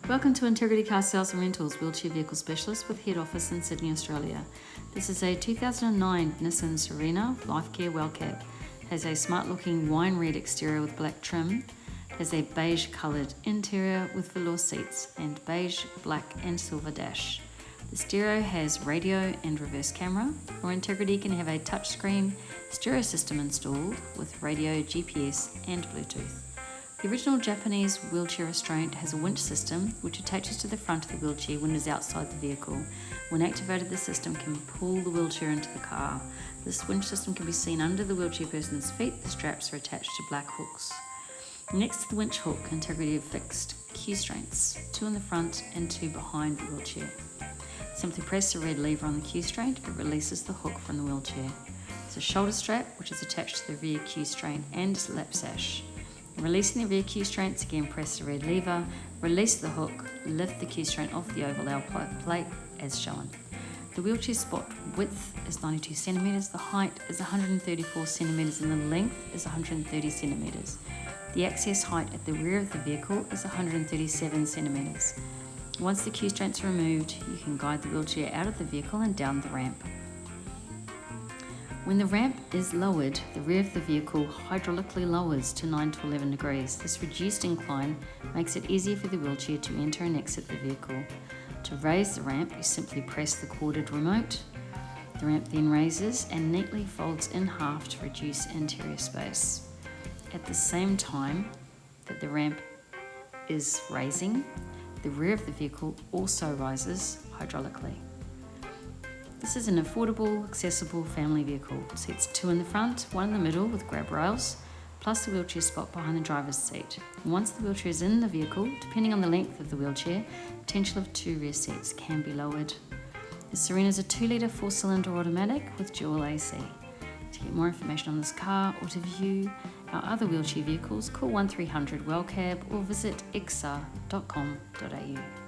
Welcome to Integrity Car Sales and Rentals, wheelchair vehicle specialist with head office in Sydney, Australia. This is a 2009 Nissan Serena Life Care Well Cab. Has a smart looking wine red exterior with black trim, has a beige coloured interior with velour seats and beige, black and silver dash. The stereo has radio and reverse camera, or Integrity can have a touchscreen stereo system installed with radio, GPS and Bluetooth. The original Japanese wheelchair restraint has a winch system which attaches to the front of the wheelchair when it is outside the vehicle. When activated, the system can pull the wheelchair into the car. This winch system can be seen under the wheelchair person's feet. The straps are attached to black hooks. Next to the winch hook, Integrity have fixed key restraints, 2 in the front and 2 behind the wheelchair. Simply press the red lever on the key restraint, it releases the hook from the wheelchair. There's a shoulder strap which is attached to the rear key restraint and lap sash. Releasing the rear key restraints, again press the red lever, release the hook, lift the key restraint off the oval plate as shown. The wheelchair spot width is 92 centimetres, the height is 134 centimetres and the length is 130 centimetres. The access height at the rear of the vehicle is 137 centimetres. Once the key restraints are removed, you can guide the wheelchair out of the vehicle and down the ramp. When the ramp is lowered, the rear of the vehicle hydraulically lowers to 9 to 11 degrees. This reduced incline makes it easier for the wheelchair to enter and exit the vehicle. To raise the ramp, you simply press the corded remote. The ramp then raises and neatly folds in half to reduce interior space. At the same time that the ramp is raising, the rear of the vehicle also rises hydraulically. This is an affordable, accessible family vehicle. Seats 2 in the front, 1 in the middle with grab rails, plus the wheelchair spot behind the driver's seat. Once the wheelchair is in the vehicle, depending on the length of the wheelchair, potential of 2 rear seats can be lowered. The Serena is a 2-litre 4-cylinder automatic with dual AC. To get more information on this car or to view our other wheelchair vehicles, call 1300 WellCab or visit exa.com.au.